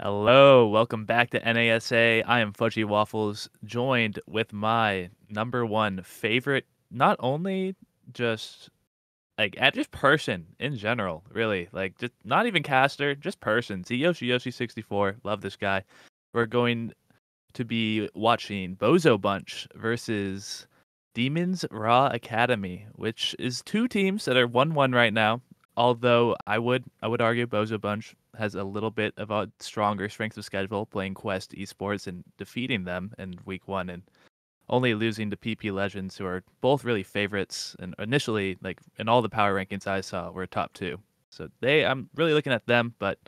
Hello, welcome back to NASA. I am FudgyWaffles, joined with my number one favorite, not only just just person in general, really. Like just not even caster, just person. See Yoshi64. Love this guy. We're going to be watching Bozo Bunch versus Demons Raw Academy, which is two teams that are 1-1 right now. Although I would argue Bozo Bunch has a little bit of a stronger strength of schedule playing Quest Esports and defeating them in week 1 and only losing to PP Legends, who are both really favorites and initially, like in all the power rankings I saw, were top 2. So I'm really looking at them, but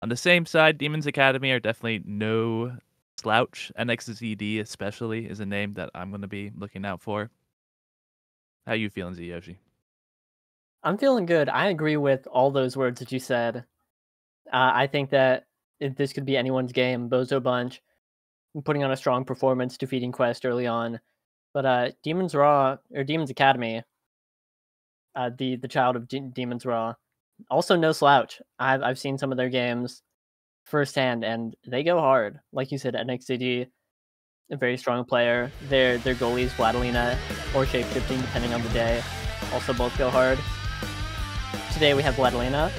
on the same side, Demons Academy are definitely no slouch. nxzd especially is a name that I'm going to be looking out for. How you feeling, Yoshi? I'm feeling good. I agree with all those words that you said. I think that if this could be anyone's game. Bozo Bunch putting on a strong performance, defeating Quest early on. But Demons Academy, the child of Demons Raw, also no slouch. I've seen some of their games firsthand, and they go hard. Like you said, nxzd, a very strong player. Their goalies, Vladilena or shapeshifting, depending on the day, also both go hard. Today we have Vladilena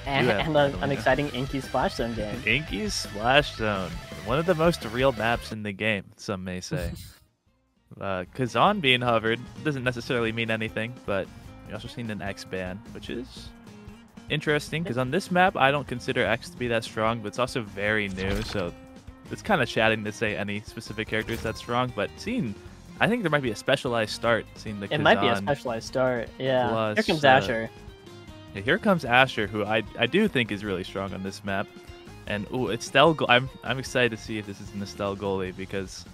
and an exciting Inky Splash Zone game. Inky Splash Zone, one of the most real maps in the game, some may say. Kazan being hovered doesn't necessarily mean anything, but we also seen an X ban, which is interesting because on this map I don't consider X to be that strong, but it's also very new, so it's kind of chatting to say any specific character is that strong. But I think there might be a specialized start. Seeing the It might be a specialized start. Yeah. Plus, here comes Asher. Yeah, here comes Asher, who I do think is really strong on this map. And it's Stell. I'm excited to see if this is an Estelle goalie because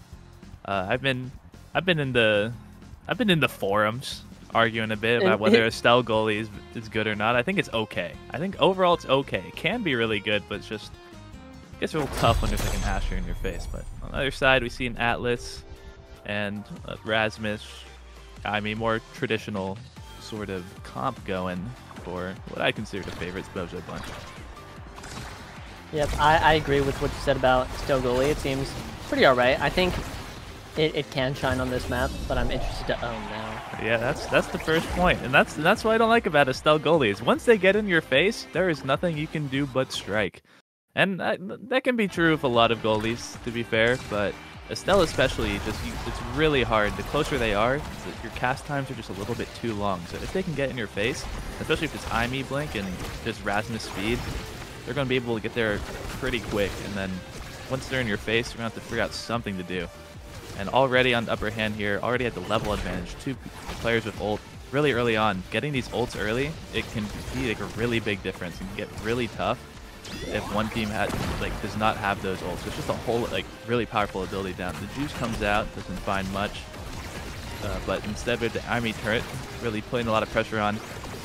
I've been in the forums arguing a bit about whether Estelle goalie is good or not. I think it's okay. I think overall it's okay. It can be really good, but it's just gets a little tough when there's like an Asher in your face. But on the other side, we see an Atlas and RASMUS. I mean, more traditional sort of comp going for what I consider the favorites, Bozo Bunch. Yep, I agree with what you said about Stell goalie. It seems pretty alright. I think it can shine on this map, but I'm interested to own now. Yeah, that's the first point, and that's what I don't like about Estelle goalies. Once they get in your face, there is nothing you can do but strike. And that can be true of a lot of goalies, to be fair, but Estelle especially, it's really hard. The closer they are, your cast times are just a little bit too long. So if they can get in your face, especially if it's IME blink and just RASMUS speed, they're going to be able to get there pretty quick. And then once they're in your face, you're going to have to figure out something to do. And already on the upper hand here, already at the level advantage, 2 players with ult really early on. Getting these ults early, it can be like a really big difference and get really tough if one team does not have those ults. It's just a whole really powerful ability down. The juice comes out, doesn't find much, but instead of the IME turret really putting a lot of pressure on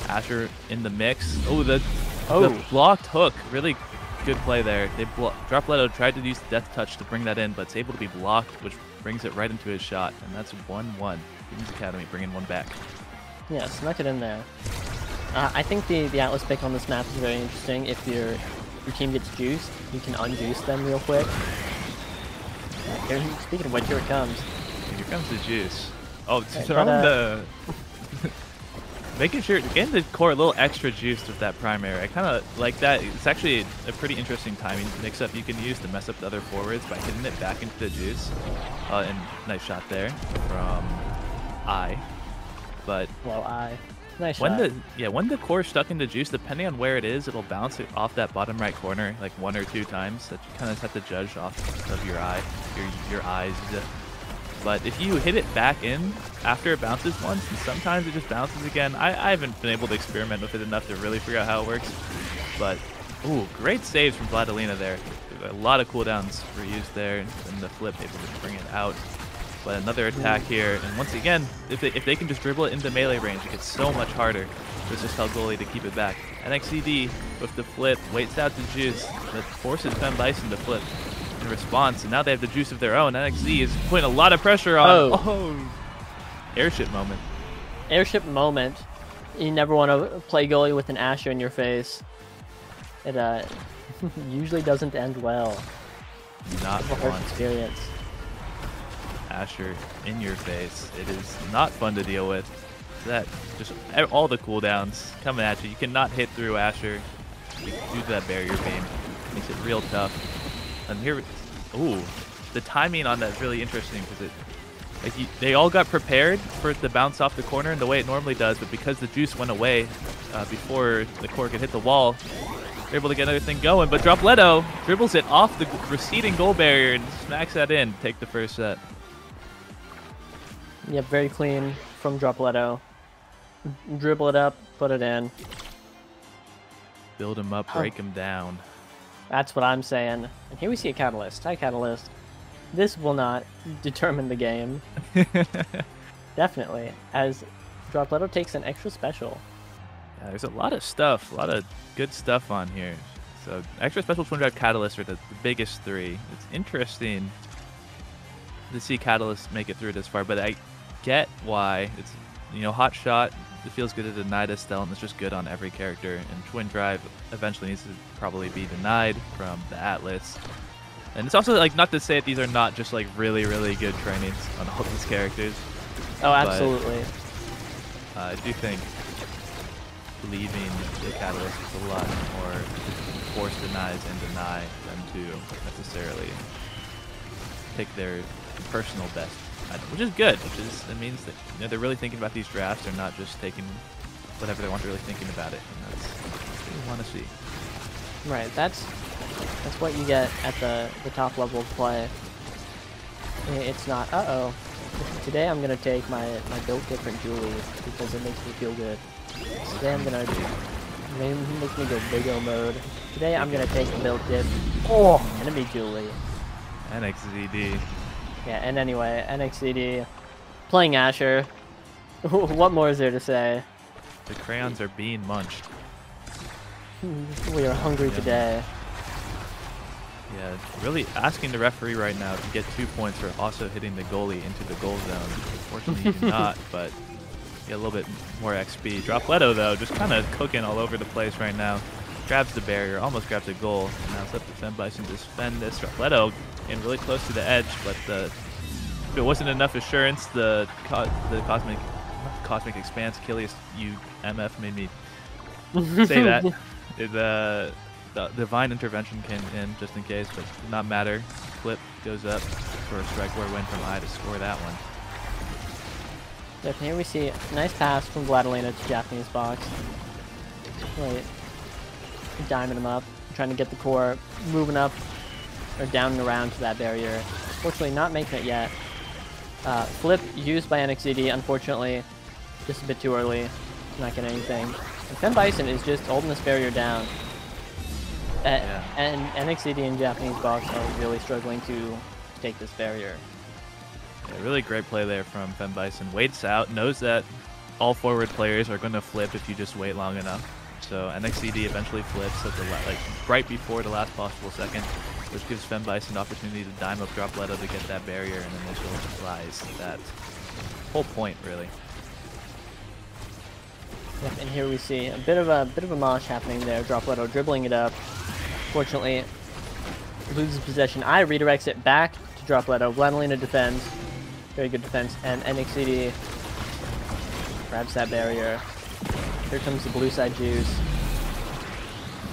Asher in the mix. The blocked hook, really good play there. Dropleto tried to use Death Touch to bring that in, but it's able to be blocked, which brings it right into his shot, and that's 1-1. Demons Academy bringing one back. Yeah, snuck it in there. I think the Atlas pick on this map is very interesting. If your team gets juiced, you can unjuice them real quick. Speaking of which, here it comes. Here comes the juice. Oh, throwing the... Making sure, getting the core a little extra juiced with that primary. I kind of like that. It's actually a pretty interesting timing mix-up you can use to mess up the other forwards by hitting it back into the juice. And nice shot there from I. But nice shot. When the core's stuck in the juice, depending on where it is, it'll bounce it off that bottom right corner like 1 or 2 times. That you kind of have to judge off of your eyes. But if you hit it back in after it bounces once, and sometimes it just bounces again. I haven't been able to experiment with it enough to really figure out how it works. But, great saves from Vladilena there. A lot of cooldowns were used there, and the flip able to bring it out. But another attack here, and once again, if they can just dribble it into melee range, it gets so much harder for this Estelle goalie to keep it back. nxzd with the flip, waits out the juice, that forces Femmebison to flip in response, and now they have the juice of their own. nxzd is putting a lot of pressure on. Airship moment. Airship moment. You never want to play goalie with an Asher in your face. It usually doesn't end well. Not A harsh fun. experience. Asher in your face. It is not fun to deal with. That just all the cooldowns coming at you. You cannot hit through Asher due to that barrier beam. Makes it real tough. And here, ooh, the timing on that is really interesting because they all got prepared for it to bounce off the corner in the way it normally does, but because the juice went away before the core could hit the wall, they're able to get everything going. But Dropleto dribbles it off the receding goal barrier and smacks that in to take the first set. Yep, very clean from Dropleto. Dribble it up, put it in. Build him up, break him down. That's what I'm saying. And here we see a Catalyst. Hi, Catalyst. This will not determine the game. Definitely. As Dropleto takes an extra special. Yeah, there's a lot of stuff, a lot of good stuff on here. So extra special twin drive Catalyst are the biggest three. It's interesting to see Catalyst make it through this far, but I get why. It's, you know, hot shot. It feels good to deny this Stell, and it's just good on every character. And twin drive eventually needs to probably be denied from the Atlas. And it's also like not to say that these are not just like really, really good trainings on all these characters. Oh, absolutely. I do think leaving the Catalyst is a lot more force denies and deny than to necessarily pick their personal best, which is good. It means that, you know, they're really thinking about these drafts. They're not just taking whatever they want. They're really thinking about it, and that's what we want to see. Right. That's what you get at the top level of play. It's not, uh-oh, today I'm going to take my built different Julie because it makes me feel good. Today I'm going to make me go big O mode. Today I'm going to take the built dip. Oh, enemy Julie. nxzd. Yeah, and anyway, nxzd playing Asher. What more is there to say? The crayons are being munched. We are hungry today. Yeah, really asking the referee right now to get 2 points for also hitting the goalie into the goal zone. Unfortunately, you cannot, but get a little bit more XP. Dropleto, though, just kind of cooking all over the place right now. Grabs the barrier, almost grabs the goal. And now it's up to Femmebison to defend this. Dropleto getting really close to the edge, but if it wasn't enough assurance, the Cosmic Expanse, Achilles, UMF made me say that. The Divine Intervention came in just in case, but did not matter. Flip goes up for a strike where win from I to score that one. Yep, here we see a nice pass from Vladilena to Japanese box. Wait, diming him up, trying to get the core moving up or down and around to that barrier. Fortunately, not making it yet. Flip used by nxzd, unfortunately, just a bit too early. Not getting anything. And Femmebison is just holding this barrier down. And nxzd and Japanese box are really struggling to take this barrier. Yeah, really great play there from Femmebison. Waits out, knows that all forward players are going to flip if you just wait long enough. So nxzd eventually flips at the right before the last possible second, which gives Femmebison the opportunity to dime up Dropleto to get that barrier and initial rise. That whole point, really. Yep, and here we see a bit of a mosh happening there. Dropleto dribbling it up. Fortunately, loses possession. I redirects it back to Dropleto. Vladilena defends. Very good defense. And nxzd grabs that barrier. Here comes the blue side juice.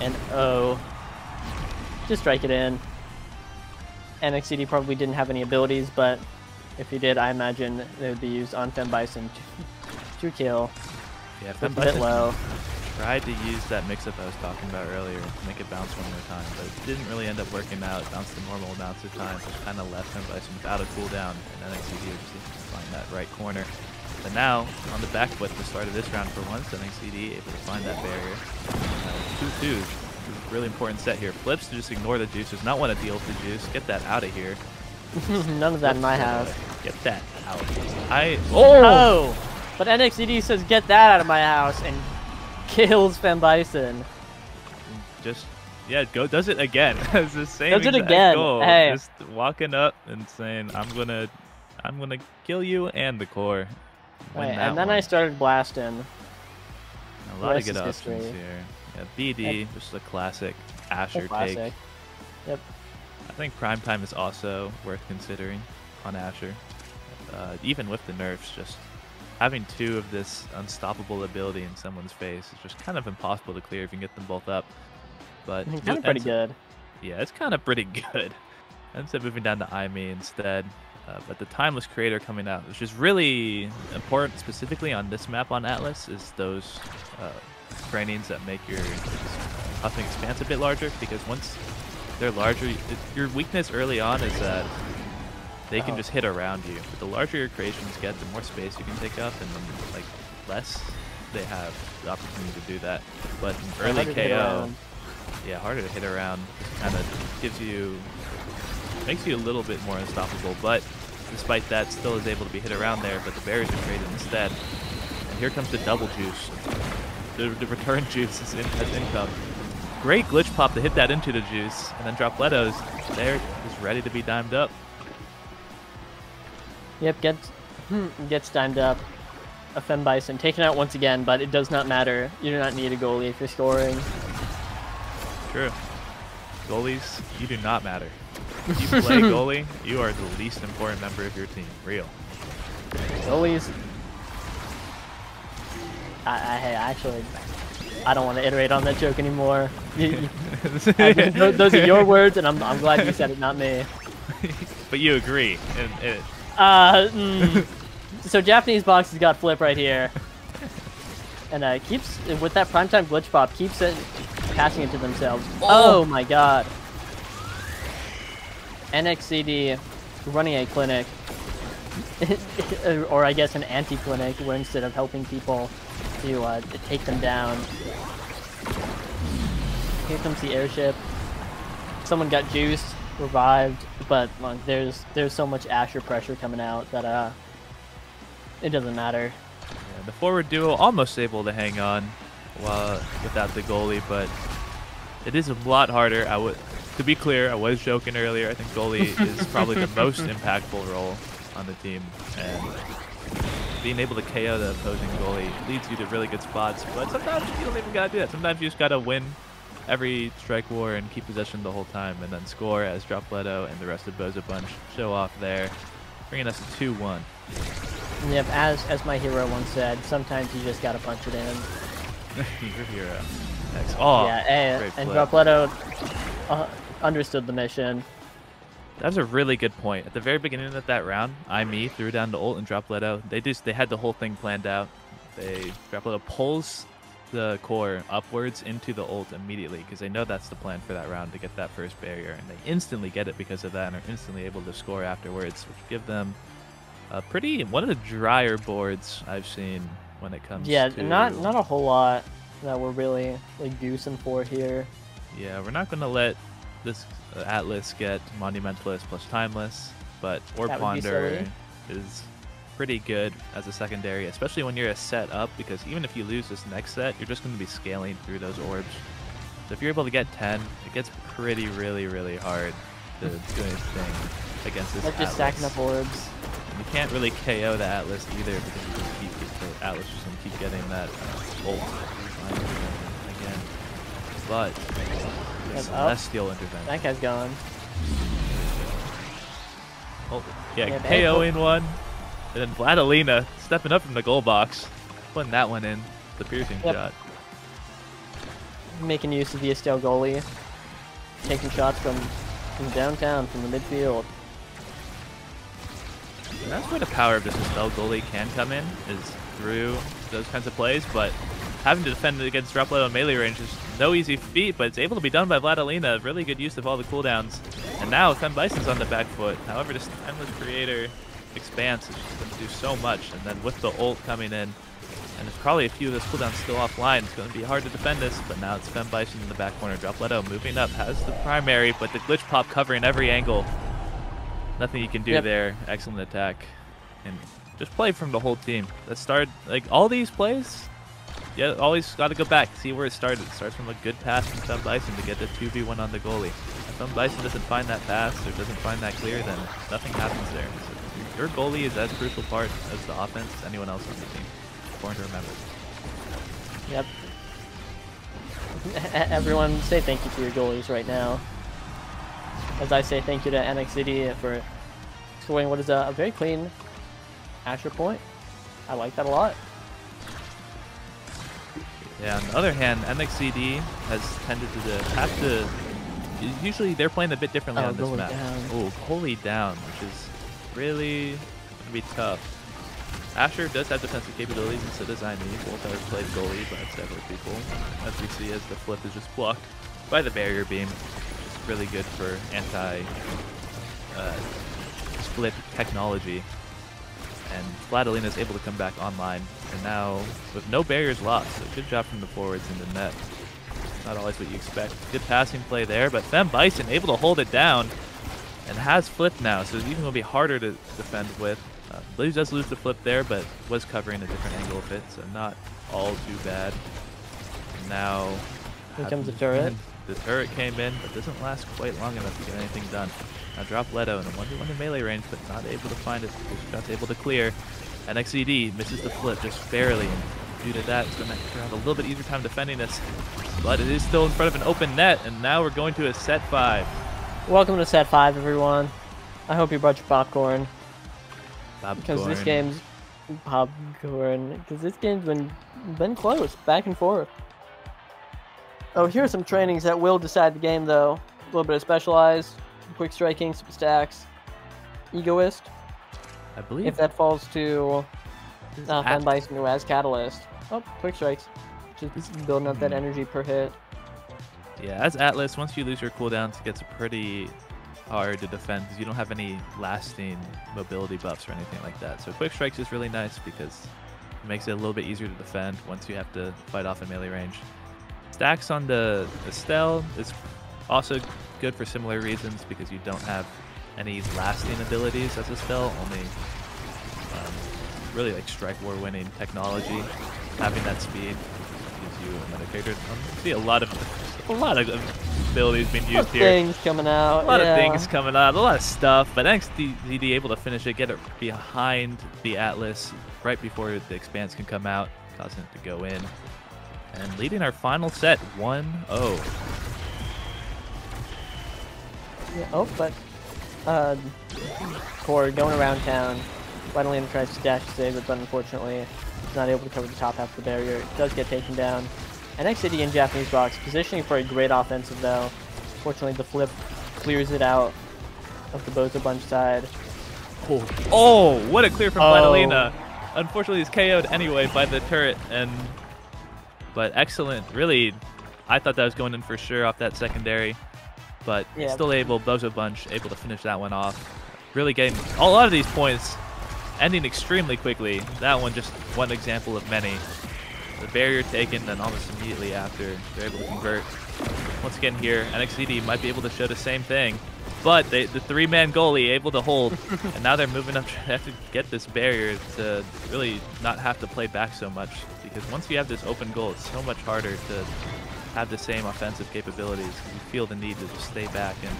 And oh, just strike it in. nxzd probably didn't have any abilities, but if he did, I imagine they would be used on Femmebison to kill. Yeah, Femmebison a bit low. Tried to use that mix-up I was talking about earlier to make it bounce one more time, but it didn't really end up working out. It bounced the normal amount of time, which kind of left Femmebison without a cooldown, and nxzd was just able to find that right corner. But now, on the back foot at the start of this round for once, nxzd able to find that barrier. 2-2. A really important set here. Flips to just ignore the juice. Does not want to deal with the juice. Get that out of here. None of that in my house. Get that out. Oh! But nxzd says, get that out of my house, and kills Femmebison. Just, yeah, does it again. It's the same does it again. Goal. Hey. Just walking up and saying, I'm gonna kill you and the core. Right, and then I started blasting. A lot of good options here. Yeah, BD, just a classic Asher take. Yep. I think Prime Time is also worth considering on Asher. Even with the nerfs, just having 2 of this unstoppable ability in someone's face is just kind of impossible to clear if you can get them both up. But it's kind of pretty good. Yeah, it's kind of pretty good. Ends up moving down to IME instead. But the Timeless Creator coming out, which is really important specifically on this map on Atlas, is those trainings that make your Huffing Expanse a bit larger, because once they're larger, your weakness early on is that they can just hit around you. But the larger your creations get, the more space you can take up, and then like less they have the opportunity to do that. But in early KO, yeah, harder to hit around. Kind of gives you, makes you a little bit more unstoppable. But despite that, still is able to be hit around there. But the barriers are created instead. And here comes the double juice. The return juice has income. Great glitch pop to hit that into the juice, and then Dropleto's there, is ready to be dimed up. Yep, gets dimed up. A Femmebison taken out once again, but it does not matter. You do not need a goalie if you're scoring. True. Goalies, you do not matter. If you play goalie, you are the least important member of your team. Real. Goalies. I don't want to iterate on that joke anymore. Those are your words, and I'm glad you said it, not me. But you agree. So Japanese box has got flip right here, and keeps with that primetime glitch pop, keeps it passing it to themselves. Oh my god! nxzd running a clinic, or I guess an anti-clinic, where instead of helping people to take them down. Here comes the airship. Someone got juiced, revived, but there's so much Asher pressure coming out that it doesn't matter. Yeah, the forward duo almost able to hang on without the goalie, but it is a lot harder. To be clear, I was joking earlier. I think goalie is probably the most impactful role on the team, and being able to KO the opposing goalie leads you to really good spots. But sometimes you don't even gotta do that. Sometimes you just gotta win every strike war and keep possession the whole time, and then score as Dropleto and the rest of Bozo Bunch show off there, bringing us to 2-1. Yep, as my hero once said, sometimes you just gotta punch it in. Your hero. Next. Oh, yeah, and Dropleto understood the mission. That's a really good point. At the very beginning of that round, IME threw down the ult and Dropleto. They had the whole thing planned out. Dropleto pulls the core upwards into the ult immediately, because they know that's the plan for that round, to get that first barrier, and they instantly get it because of that, and are instantly able to score afterwards, which give them one of the drier boards I've seen when it comes to... not a whole lot that we're really like goosing for here. Yeah, we're not going to let this Atlas get Monumentalist plus Timeless, but Orb Ponder is pretty good as a secondary, especially when you're a set up, because even if you lose this next set, you're just going to be scaling through those orbs. So if you're able to get 10, it gets really hard to do anything against this Atlas. Just stacking up orbs. And you can't really KO the Atlas either, because the Atlas is going to keep getting that ult again. But Celestial Intervention. That guy's gone. Oh, yeah, KOing one. And then Vladilena stepping up from the goal box, putting that one in, the piercing shot. Making use of the Estelle goalie. Taking shots from downtown, from the midfield. And that's where the power of this Estelle goalie can come in, is through those kinds of plays, but having to defend against Dropleto in melee range is no easy feat, but it's able to be done by Vladilena. Really good use of all the cooldowns. And now Femmebison's on the back foot. However, this Timeless Creator Expanse is just going to do so much, and then with the ult coming in, and there's probably a few of those cooldowns still offline, it's going to be hard to defend this, but now it's Femmebison in the back corner. Dropleto moving up, has the primary, but the glitch pop covering every angle. Nothing you can do there. Excellent attack. And just play from the whole team. That started, like, all these plays, yeah, always got to go back, see where it started. It starts from a good pass from Femmebison to get the 2v1 on the goalie. If Femmebison doesn't find that pass or doesn't find that clear, then nothing happens there. So your goalie is as crucial part as the offense as anyone else on the team. Important to remember. Yep. Everyone say thank you to your goalies right now. As I say thank you to nxzd for scoring what is a very clean Asher point. I like that a lot. Yeah, on the other hand, nxzd has tended to have to... Usually they're playing a bit differently on this map. Oh, goalie down, which is really going to be tough. Asher does have defensive capabilities, and so does IME. Both have played goalie by several people. As we see, as the flip is just blocked by the barrier beam, which is really good for anti-split technology. And Vladilena is able to come back online, and now with no barriers lost, so good job from the forwards in the net. Not always what you expect. Good passing play there, but Femmebison able to hold it down and has flipped now, so it's even going to be harder to defend with. Blue does lose the flip there, but was covering a different angle of it, so not all too bad. And now... Here comes the turret. The turret came in, but doesn't last quite long enough to get anything done. Now dropleto in a 1v1 in melee range, but not able to find it. Just able to clear. nxzd misses the flip just barely, and due to that, it's going to have a little bit easier time defending this. But it is still in front of an open net, and now we're going to a set 5. Welcome to set 5, everyone. I hope you brought your popcorn. Because this game's been close, back and forth. Oh, here are some trainings that will decide the game, though. A little bit of specialized, quick striking, some stacks, egoist. I believe if that falls to Femmebison, who has catalyst. Oh, quick strikes, just building up that energy per hit. Yeah, as Atlas, once you lose your cooldowns, it gets pretty hard to defend because you don't have any lasting mobility buffs or anything like that. So quick strikes is really nice because it makes it a little bit easier to defend once you have to fight off in melee range. Stacks on the Estelle is also good for similar reasons because you don't have any lasting abilities as Estelle, only really like strike war winning technology. Having that speed gives you another character. I see a lot of abilities being used here. Things coming out. A lot of things coming out. A lot of stuff. But nxzd able to finish it, get it behind the Atlas right before the expanse can come out, causing it to go in. And leading our final set 1-0. Yeah, oh, but Core going around town. Vladilena tries to dash to save it, but unfortunately he's not able to cover the top half of the barrier. It does get taken down. nxzd in Japanese box, positioning for a great offensive though. Fortunately, the flip clears it out of the Bozo bunch side. Oh, what a clear from Vladilena. Unfortunately, he's KO'd anyway by the turret, but excellent. Really, I thought that was going in for sure off that secondary, but still able, Bozo bunch, able to finish that one off. Really getting a lot of these points ending extremely quickly. That one just one example of many. The barrier taken, then almost immediately after, they're able to convert. Once again here, nxzd might be able to show the same thing, but the three-man goalie able to hold, and now they're moving up, have to get this barrier to really not have to play back so much, because once you have this open goal, it's so much harder to have the same offensive capabilities. You feel the need to just stay back and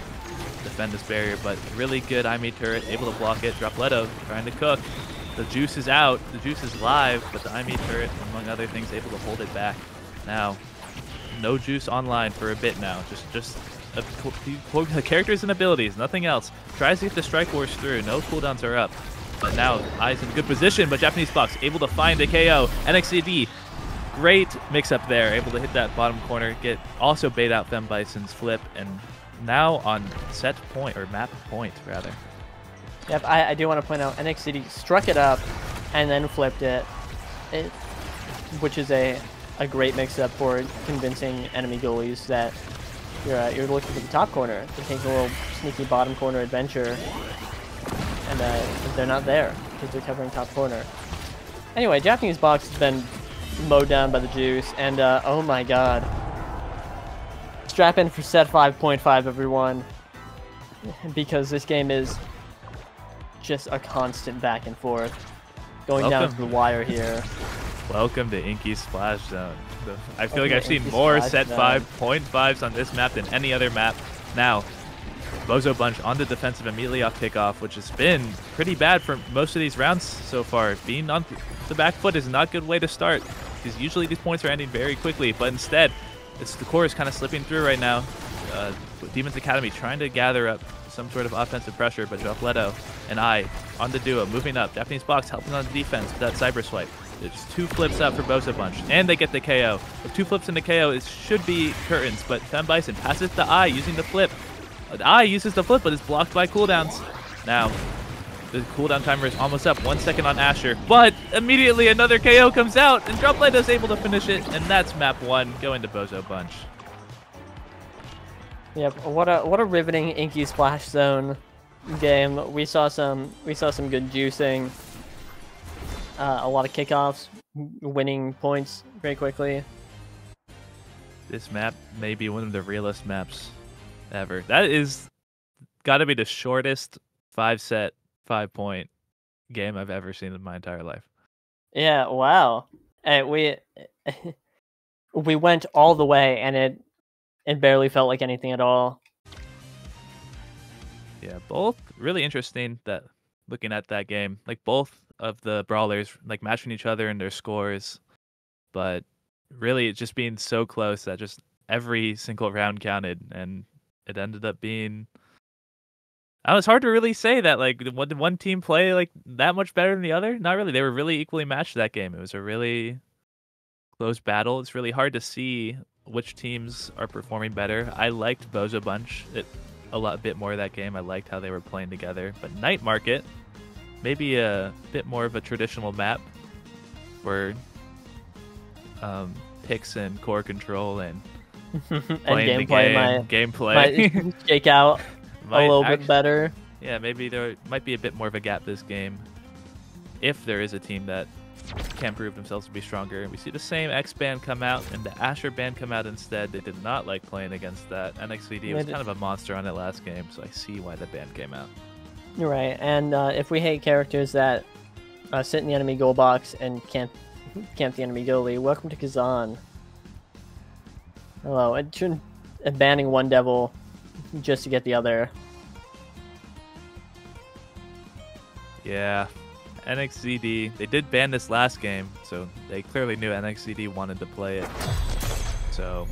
defend this barrier, but really good IME turret, able to block it. Dropleto trying to cook. The juice is out, the juice is live, but the IME turret, among other things, able to hold it back. Now, no juice online for a bit now. Just characters and abilities, nothing else. Tries to get the strike wars through. No cooldowns are up. But now, Eyes in good position, but Japanese box able to find a KO. nxzd, great mix-up there. Able to hit that bottom corner, also bait out Femmebison's flip, and now on set point, or map point, rather. Yep, I do want to point out nxzd struck it up and then flipped it, which is a great mix-up for convincing enemy goalies that you're looking for the top corner to take a little sneaky bottom corner adventure, and they're not there because they're covering top corner. Anyway, Japanese box has been mowed down by the juice, and oh my god. Strap in for set 5.5, everyone, because this game is just a constant back and forth, going down to the wire here. Welcome to Inky Splash Zone. I feel like I've seen more set 5.5s on this map than any other map. Now, Bozo bunch on the defensive immediately off kickoff, which has been pretty bad for most of these rounds so far. Being on the back foot is not a good way to start, because usually these points are ending very quickly, but instead, the core is kind of slipping through right now. Demon's Academy trying to gather up some sort of offensive pressure, but Dropleto and I on the duo moving up. Japanese Box helping on the defense with that cyber swipe. It's 2 flips out for Bozo Bunch, and they get the KO. With 2 flips into KO, it should be curtains, but Femmebison passes the I using the flip. The I uses the flip, but it's blocked by cooldowns. Now, the cooldown timer is almost up. 1 second on Asher, but immediately another KO comes out, and Dropleto is able to finish it, and that's map 1 going to Bozo Bunch. Yep, what a riveting Inky Splash Zone game. We saw some good juicing. A lot of kickoffs, winning points very quickly. This map may be one of the realest maps ever. That is got to be the shortest 5-set, 5-point game I've ever seen in my entire life. Yeah, wow. We went all the way, and it barely felt like anything at all. Yeah, both really interesting. That looking at that game, like both of the brawlers like matching each other in their scores, but really just being so close that just every single round counted, and it ended up being. It's hard to really say that like did one team play like that much better than the other. Not really. They were really equally matched that game. It was a really close battle. It's really hard to see which teams are performing better. I liked Bozo Bunch a bit more that game. I liked how they were playing together. But Night Market, maybe a bit more of a traditional map where picks and core control and playing the gameplay might shake out a little bit better. Yeah, maybe there might be a bit more of a gap this game if there is a team that can prove themselves to be stronger. We see the same X band come out and the Asher band come out instead. They did not like playing against that. nxzd was kind of a monster on it last game, so I see why the band came out. You're right, and if we hate characters that sit in the enemy goal box and camp the enemy goalie, welcome to Kazan. Hello, and banning one devil just to get the other. Yeah, nxzd, they did ban this last game, so they clearly knew nxzd wanted to play it. So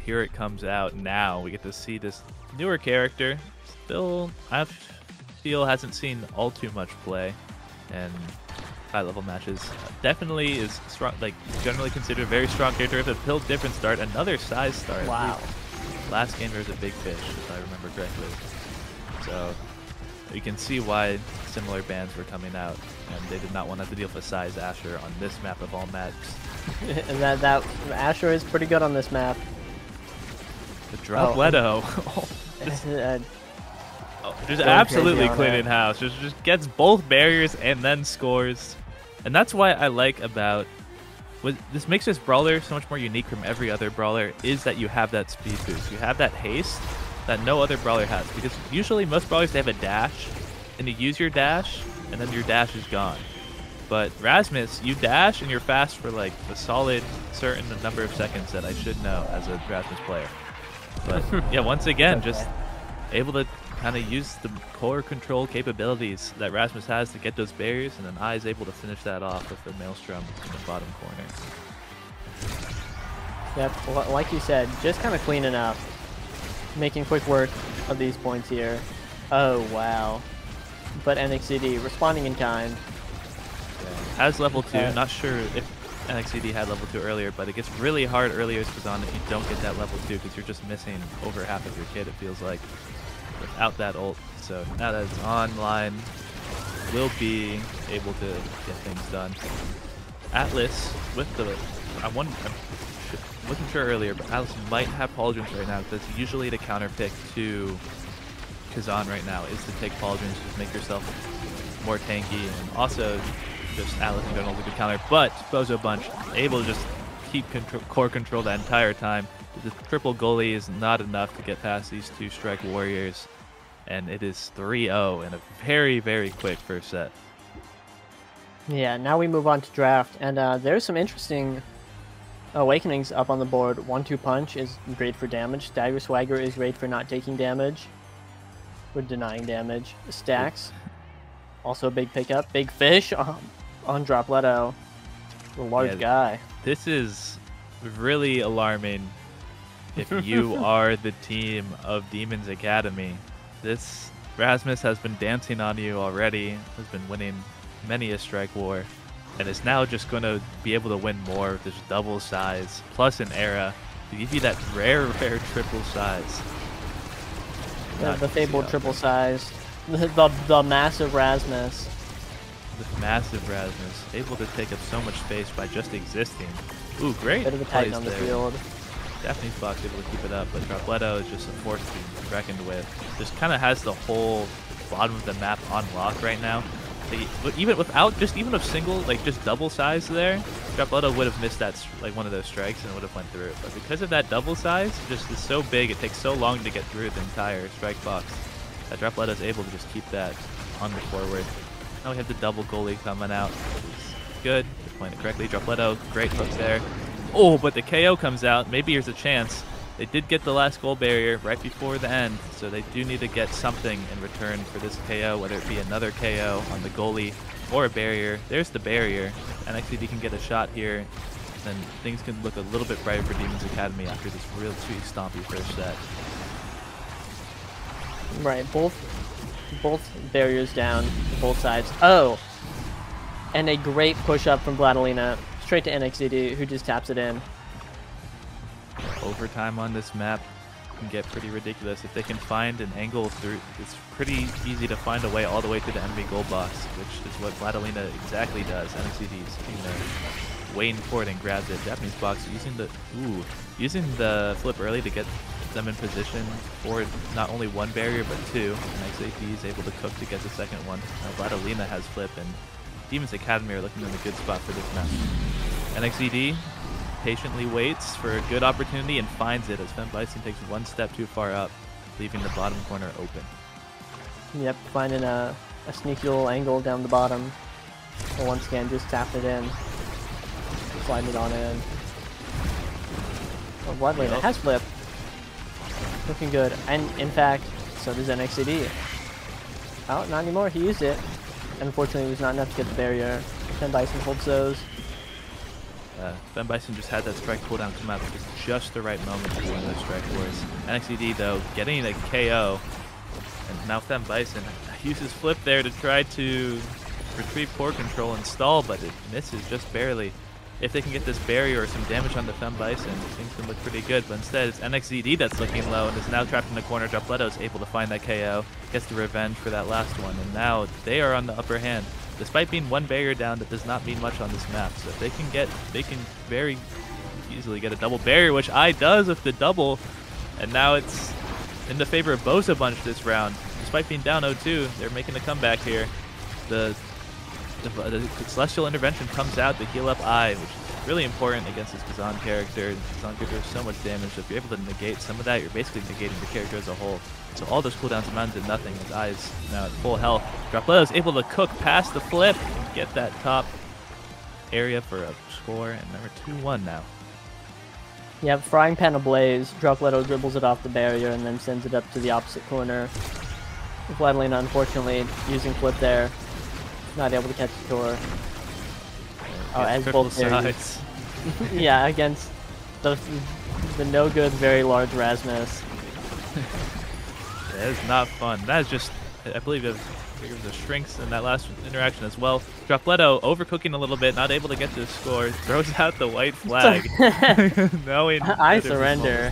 here it comes out now. We get to see this newer character. Still, I feel hasn't seen all too much play, and high-level matches. Definitely is strong, like generally considered a very strong character with a pill different start. Another size start. Wow. Last game there was a big fish, if I remember correctly. So you can see why similar bans were coming out, and they did not want to have to deal with a size Asher on this map of all maps. And that Asher is pretty good on this map. The Dropleto. Just absolutely cleaning house. Just gets both barriers and then scores. And that's why I like about what this makes this brawler so much more unique from every other brawler, is that you have that speed boost. You have that haste that no other brawler has, because usually most brawlers, they have a dash, and you use your dash, and then your dash is gone. But Rasmus, you dash and you're fast for like a solid certain number of seconds that I should know as a Rasmus player. But yeah, once again, just able to kind of use the core control capabilities that Rasmus has to get those barriers, and then I is able to finish that off with the Maelstrom in the bottom corner. Yep, like you said, just kind of cleaning up, making quick work of these points here. Oh, wow. But nxzd responding in kind. Yeah. Has level 2, not sure if nxzd had level 2 earlier, but it gets really hard earlier as Kazan if you don't get that level 2, because you're just missing over half of your kit, it feels like, without that ult. So now that it's online, will be able to get things done. Atlas with the, I wasn't sure earlier, but Atlas might have Pauldrons right now, because usually the counter pick to Kazan right now is to take Pauldrons, just make yourself more tanky, and also just Atlas in general is a good counter. But Bozo Bunch able to just keep core control that entire time. The triple goalie is not enough to get past these two strike warriors, and it is 3-0 in a very, very quick first set. Yeah, now we move on to draft, and there's some interesting awakenings up on the board. 1-2 punch is great for damage. Dagger Swagger is great for not taking damage, for denying damage. Stacks, also a big pickup. Big Fish on Dropleto, the large guy. This is really alarming if you are the team of Demons Academy. This Rasmus has been dancing on you already, has been winning many a strike war, and is now just going to be able to win more with this double size plus an era to give you that rare triple size. The fabled triple size. The massive Rasmus. The massive Rasmus, able to take up so much space by just existing. Ooh, great. Bit of a titan on the field. JapaneseBo able to keep it up, but dropleto is just a force to be reckoned with. Just kind of has the whole bottom of the map on lock right now. Even without even a single, like just double size there, dropleto would have missed that, like one of those strikes, and it would have went through. But because of that double size, just is so big, it takes so long to get through the entire strike box. That dropleto is able to just keep that on the forward. Now we have the double goalie coming out, which is good. They're playing it correctly. Dropleto, great hook there. Oh, but the KO comes out. Maybe here's a chance. They did get the last goal barrier right before the end, so they do need to get something in return for this KO, whether it be another KO on the goalie or a barrier. There's the barrier. nxzd can get a shot here, then things can look a little bit brighter for Demons Academy after this real sweet stompy first set. Right, both barriers down, both sides. Oh! And a great push-up from Vladilena, straight to nxzd, who just taps it in. Overtime on this map can get pretty ridiculous. If they can find an angle through, it's pretty easy to find a way all the way to the enemy goal box, which is what Vladilena exactly does. nxzd is sitting there waiting for it and grabs it. JapaneseBo using the flip early to get them in position for not only one barrier but two. nxzd is able to cook to get the second one. Now Vladilena has flip, and Demons Academy are looking in a good spot for this match. nxzd patiently waits for a good opportunity and finds it as Femmebison takes one step too far up, leaving the bottom corner open. Yep, finding a sneaky little angle down the bottom. And once again, just tapped it in. Sliding it on in. Oh, Vladilena has flip. Looking good. And in fact, so does nxzd. Oh, not anymore. He used it. Unfortunately, it was not enough to get the barrier. Femmebison holds those. Femmebison just had that strike cooldown come out at just the right moment to win those strike wars. nxzd, though, getting a KO. And now Femmebison uses flip there to try to retrieve core control and stall, but it misses just barely. If they can get this barrier or some damage on the Femmebison, things can look pretty good. But instead, it's nxzd that's looking low and is now trapped in the corner. dropleto is able to find that KO, gets the revenge for that last one, and now they are on the upper hand. Despite being one barrier down, that does not mean much on this map. So if they can very easily get a double barrier, which I does with the double, and now it's in the favor of Bozo bunch this round. Despite being down 0-2, they're making a comeback here. The Celestial Intervention comes out to heal up I, which is really important against this Kazan character. Kazan character does so much damage, so if you're able to negate some of that, you're basically negating the character as a whole. So all those cooldowns amounted to nothing. His eye is now at full health. dropleto is able to cook past the flip and get that top area for a score, and we're 2-1 now. Yep, frying pan ablaze. dropleto dribbles it off the barrier and then sends it up to the opposite corner. Vladilena, unfortunately, using flip there, not able to catch the tour. Oh, as both sides. Yeah, against the no good, very large Rasmus. That is not fun. That is just, I believe it was a shrinks in that last interaction as well. dropleto overcooking a little bit, not able to get to the score, throws out the white flag, knowing I surrender.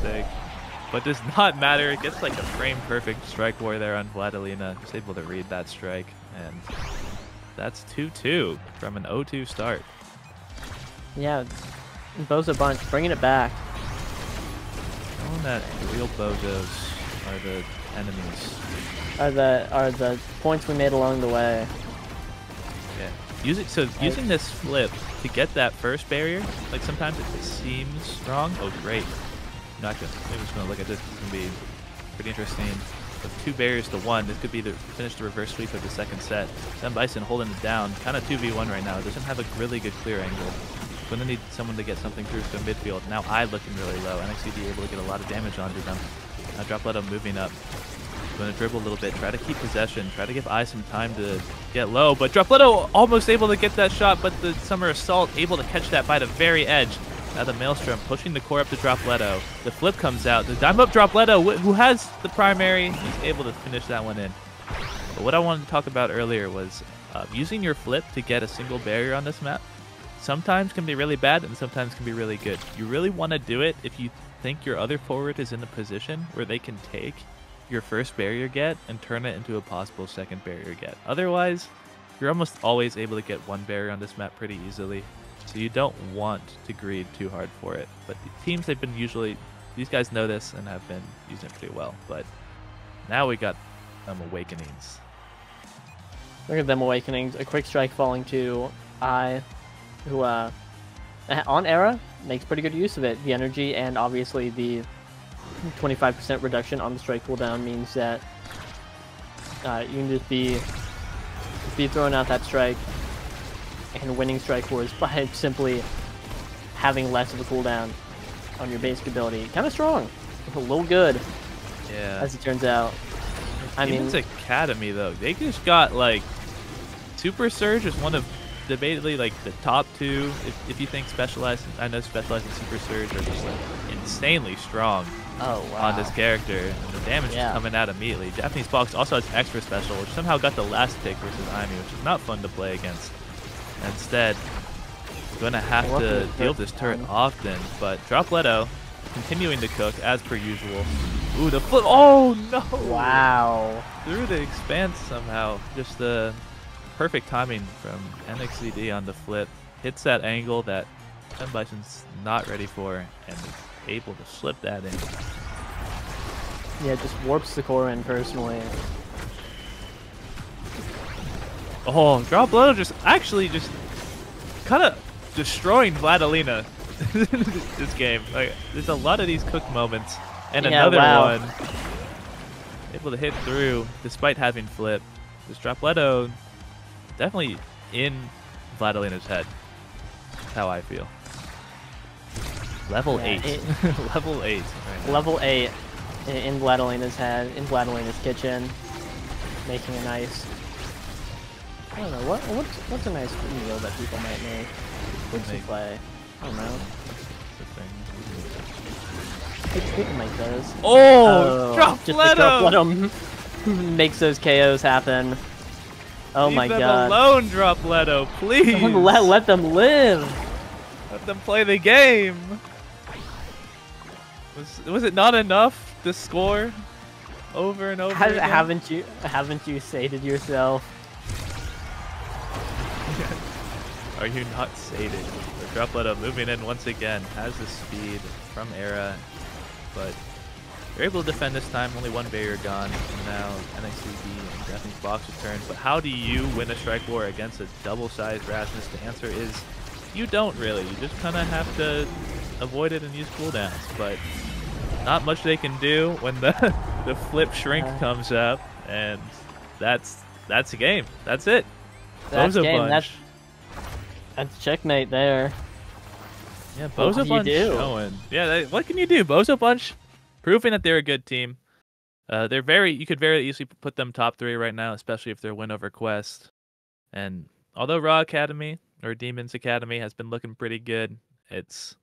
But does not matter. It gets like a frame perfect strike war there on Vladilena. Just able to read that strike, and that's 2-2 from an 0-2 start. Yeah, Bozo bunch bringing it back. Knowing that the real Bozos are the enemies. Are the points we made along the way. Yeah. Using this flip to get that first barrier, like sometimes it seems wrong. Oh great. Maybe I'm just gonna look at this. This is gonna be pretty interesting. With 2 barriers to 1, this could be the finish the reverse sweep of the second set. Femmebison holding it down, kind of 2v1 right now. It doesn't have a really good clear angle. Gonna need someone to get something through to midfield. Now I looking really low. nxzd able to get a lot of damage onto them. Now dropleto moving up. Going to dribble a little bit, try to keep possession, try to give I some time to get low, but dropleto almost able to get that shot, but the Summer Assault able to catch that by the very edge. Now the Maelstrom pushing the core up to Dropleto. The flip comes out. The dime up Dropleto, who has the primary, he's able to finish that one in. But what I wanted to talk about earlier was using your flip to get a single barrier on this map sometimes can be really bad and sometimes can be really good. You really want to do it if you think your other forward is in a position where they can take your first barrier get and turn it into a possible second barrier get. Otherwise, you're almost always able to get one barrier on this map pretty easily. So you don't want to greed too hard for it. But the teams, they've been usually, these guys know this and have been using it pretty well. But now we got them Awakenings. Look at them Awakenings. A quick strike falling to I, who on Era makes pretty good use of it. The energy and obviously the 25% reduction on the strike cooldown means that you can just be throwing out that strike and winning strike wars by simply having less of a cooldown on your basic ability. Kind of strong, a little good, yeah, as it turns out. I mean, Demon's Academy though, they just got like Super Surge is one of debatably like the top two. If you think Specialized, I know Specialized and Super Surge are just like insanely strong. Oh, wow. On this character, and the damage is coming out immediately. Japanese Box also has extra special, which somehow got the last pick versus Aimi, which is not fun to play against. Instead, going to have to deal with this turret often, but Dropleto continuing to cook as per usual. Ooh, the flip! Oh no! Wow! Through the expanse somehow. Just the perfect timing from nxzd on the flip. Hits that angle that Femmebison's not ready for, and is able to slip that in. Yeah, just warps the core in personally. Oh, Dropleto just kind of destroying Vladilena this game. Like, there's a lot of these cook moments, and another one able to hit through despite having flip. This Dropleto definitely in Vladilena's head. That's how I feel. Level 8. Level 8. Right now. Level 8 in Vladilena's head, in Vladilena's kitchen, making a nice. I don't know what's a nice meal that people might make. Food souffle. I don't know. People make those. Oh, Dropleto! Just Dropleto makes those KOs happen. Oh my god! Leave them alone, Dropleto, please. Let them live. Let them play the game. Was it not enough to score over and over again? Haven't you sated yourself? Are you not sated? Dropleto moving in once again, has the speed from Era, but they're able to defend this time. Only one barrier gone, and now nxzd and Japanese Box return. But how do you win a strike war against a double-sized Rasmus? The answer is you don't really. You just kind of have to avoid it and use cooldowns, but not much they can do when the flip shrink comes up, and that's the game. That's it. That's Bozo game. Bunch. That's checkmate there. Yeah, Bozo Bunch showing. Yeah, what can you do? Bozo Bunch proving that they're a good team. You could very easily put them top 3 right now, especially if they're win over Quest. And although RAAH Academy or Demon's Academy has been looking pretty good, it's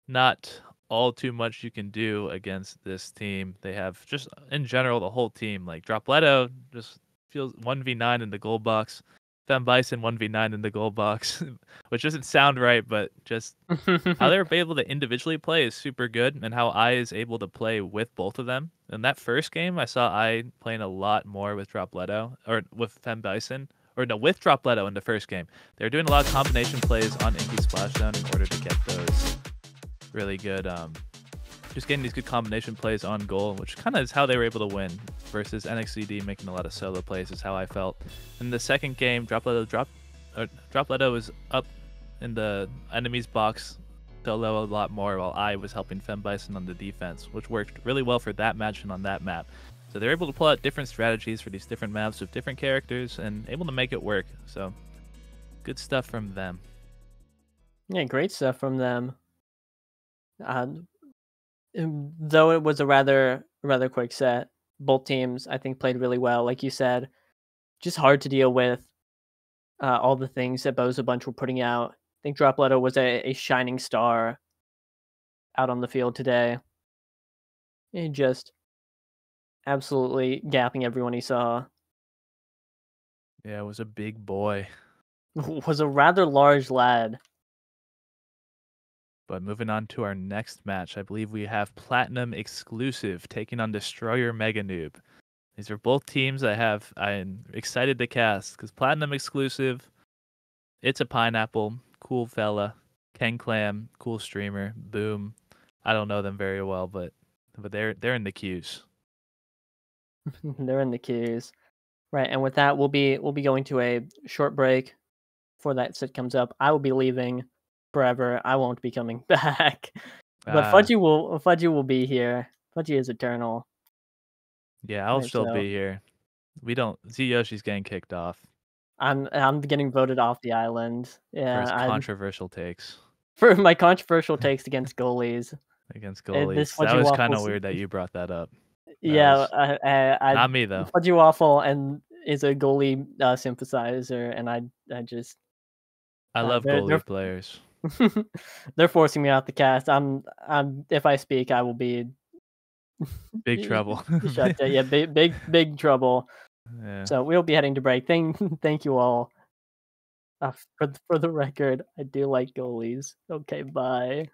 not all too much you can do against this team. They have just in general the whole team, like Dropleto just feels 1v9 in the gold box. Femmebison 1v9 in the gold box, which doesn't sound right, but just how they're able to individually play is super good, and how I is able to play with both of them. In that first game, I saw I playing a lot more with Dropleto, or with Femmebison, or no, with Dropleto in the first game. They were doing a lot of combination plays on Inky Splashdown in order to get those really good, just getting these good combination plays on goal, which kind of is how they were able to win, versus nxzd making a lot of solo plays is how I felt. In the second game, Dropleto was up in the enemy's box solo a lot more, while I was helping Femmebison on the defense, which worked really well for that match and on that map. So they're able to pull out different strategies for these different maps with different characters and able to make it work. So good stuff from them. Yeah, great stuff from them. Though it was a rather quick set, both teams I think played really well. Like you said, just hard to deal with all the things that Bozo Bunch were putting out think Dropleto was a shining star out on the field today. He just absolutely gapping everyone he saw. Yeah, it was a big boy. Was a rather large lad. But moving on to our next match, I believe we have Platinum Exclusive taking on Destroyer Mega Noob. These are both teams I'm excited to cast because Platinum Exclusive, it's a pineapple, cool fella. Ken Clam, cool streamer. Boom. I don't know them very well, but they're in the queues. They're in the queues. Right, and with that, we'll be going to a short break before that sit comes up. I will be leaving forever. I won't be coming back. But Fudgy will be here. Fudgy is eternal. Yeah, I'll Right, still so be here. We don't. Z Yoshi's getting kicked off I'm getting voted off the island. for Yeah, his controversial takes for my controversial takes against goalies. against This goalies. That was kind of weird that you brought that up. Yeah, Not me though. FudgyWaffle and is a goalie sympathizer, and I just I love goalie players. they're forcing me out the cast. I'm if I speak, I will be Big trouble. shut down. Yeah, big trouble. Yeah. So we'll be heading to break. Thank you all. For the record, I do like goalies. Okay, bye.